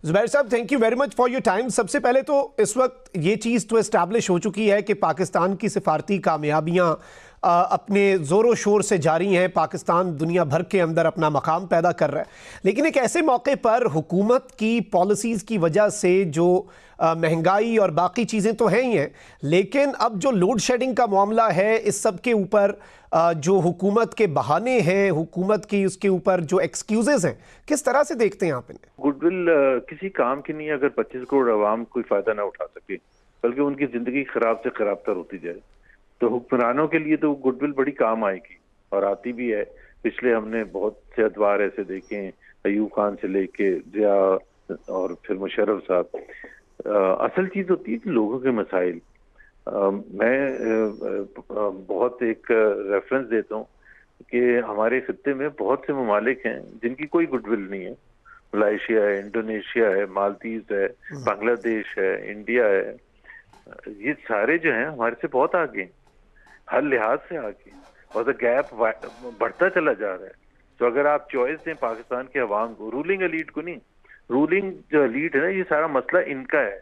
जुबैर साहब, thank you very much for your time. सबसे पहले तो इस वक्त ये चीज़ तो एस्टैब्लिश हो चुकी है कि पाकिस्तान की सिफारती कामयाबियाँ अपने ज़ोरों शोर से जारी हैं। पाकिस्तान दुनिया भर के अंदर अपना मकाम पैदा कर रहा है, लेकिन एक ऐसे मौके पर हुकूमत की पॉलिसीज़ की वजह से जो महंगाई और बाकी चीज़ें तो हैं ही हैं, लेकिन अब जो लोड शेडिंग का मामला है, इस सब के ऊपर जो हुकूमत के बहाने हैं, हुकूमत की उसके ऊपर जो एक्सक्यूजेज हैं, किस तरह से देखते हैं आप इन्हें? गुडविल किसी काम की नहीं है अगर 25 करोड़ आवाम कोई फायदा ना उठा सके, बल्कि उनकी जिंदगी खराब से खराबतर होती जाए, तो हुक्मरानों के लिए तो गुडविल बड़ी काम आएगी और आती भी है। पिछले हमने बहुत से अदवार ऐसे देखे हैं, अयूब खान से लेके जिया और फिर मुशर्रफ साहब। असल चीज होती है कि लोगों के मसाइल। मैं बहुत एक रेफरेंस देता हूँ कि हमारे खित्ते में बहुत से ममालिक हैं जिनकी कोई गुडविल नहीं है। मलेशिया है, इंडोनेशिया है, मालदीव है, बांग्लादेश है, इंडिया है। ये सारे जो हैं हमारे से बहुत आगे, हर लिहाज से आगे, और द गैप बढ़ता चला जा रहा है। तो अगर आप चॉइस दें पाकिस्तान के अवाम को, रूलिंग एलीट को नहीं, रूलिंग जो एलीट है ना, ये सारा मसला इनका है।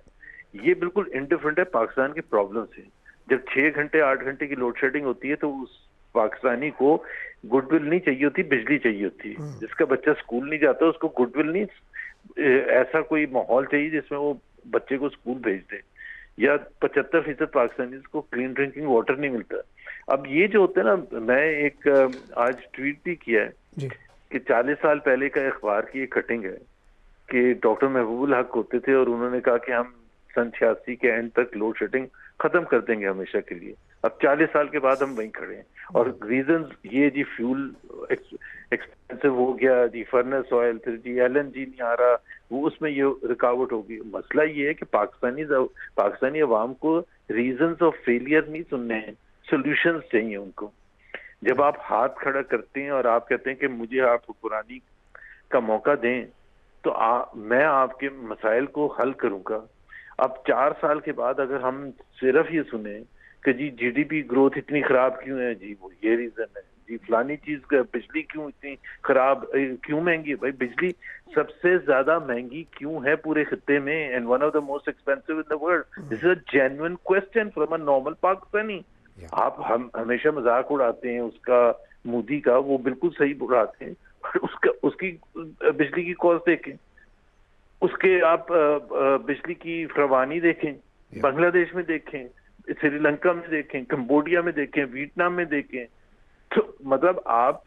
ये बिल्कुल इंडिफरेंट है पाकिस्तान के प्रॉब्लम से। जब 6 घंटे 8 घंटे की लोड शेडिंग होती है तो उस पाकिस्तानी को गुडविल नहीं चाहिए होती, बिजली चाहिए होती है। जिसका बच्चा स्कूल नहीं जाता उसको गुडविल नहीं, ऐसा कोई माहौल चाहिए जिसमें वो बच्चे को स्कूल भेज दे। या 75% पाकिस्तानी को क्लीन ड्रिंकिंग वाटर नहीं मिलता। अब ये जो होता है ना, मैं एक आज ट्वीट भी किया है कि 40 साल पहले का अखबार की एक कटिंग है कि डॉक्टर महबूबुल हक होते थे और उन्होंने कहा कि हम सन 86 के एंड तक लोड शेडिंग खत्म कर देंगे हमेशा के लिए। अब 40 साल के बाद हम वहीं खड़े हैं और रीजन ये जी फ्यूल एक्सपेंसिव हो गया, जी फर्नेस ऑयल, फिर जी एलएनजी नहीं आ रहा, वो उसमें ये रुकावट होगी। मसला ये है कि पाकिस्तानी अवाम को रीजंस ऑफ फेलियर नहीं सुनने हैं, सोल्यूशंस चाहिए उनको। जब आप हाथ खड़ा करते हैं और आप कहते हैं कि मुझे आप हुक्मरानी का मौका दें तो मैं आपके मसाइल को हल करूंगा। अब 4 साल के बाद अगर हम सिर्फ ये सुने कि जी जीडीपी ग्रोथ इतनी खराब क्यों है, जी वो ये रीजन है, जी फलानी चीज, बिजली क्यों इतनी खराब, क्यों महंगी है? भाई बिजली सबसे ज्यादा महंगी क्यों है पूरे खित्ते में, and one of the most expensive in the world. This is a genuine question from a normal Pakistani. आप हम हमेशा मजाक उड़ाते हैं उसका, मोदी का, वो बिल्कुल सही उड़ाते हैं, उसकी बिजली की कॉस्ट देखें, उसके आप बिजली की फरवानी देखें, बांग्लादेश में देखें, श्रीलंका में देखें, कंबोडिया में देखें, वियतनाम में देखें। तो मतलब आप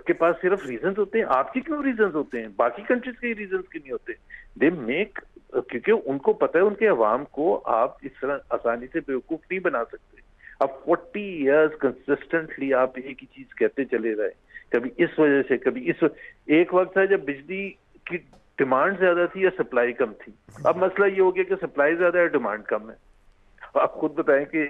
के पास सिर्फ रीजंस होते हैं, आपके क्यों रीजंस होते हैं? बाकी कंट्रीज के रीजंस क्यों नहीं होते? दे मेक, क्योंकि उनको पता है उनके अवाम को आप इस तरह आसानी से बेवकूफ नहीं बना सकते। अब 40 इयर्स कंसिस्टेंटली आप एक ही चीज कहते चले रहे, कभी इस वजह से, कभी इस एक वक्त था जब बिजली की डिमांड ज्यादा थी या सप्लाई कम थी। अब मसला ये हो गया कि सप्लाई ज्यादा है, डिमांड कम है। आप खुद बताएं कि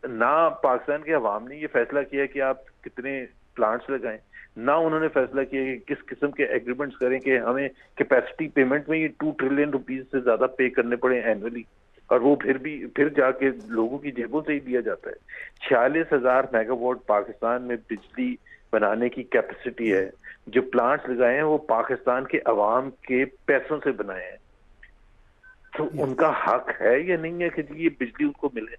ना पाकिस्तान के अवाम ने ये फैसला किया कि आप कितने प्लांट्स लगाएं, ना उन्होंने फैसला किया कि किस किस्म के एग्रीमेंट्स करें कि हमें कैपेसिटी पेमेंट में ये 2 ट्रिलियन रुपीस से ज्यादा पे करने पड़े एनुअली, और वो फिर जाके लोगों की जेबों से ही दिया जाता है। 46,000 मेगावाट पाकिस्तान में बिजली बनाने की कैपेसिटी है। जो प्लांट्स लगाए हैं वो पाकिस्तान के अवाम के पैसों से बनाए हैं। तो उनका हक है या नहीं है कि ये बिजली उनको मिले?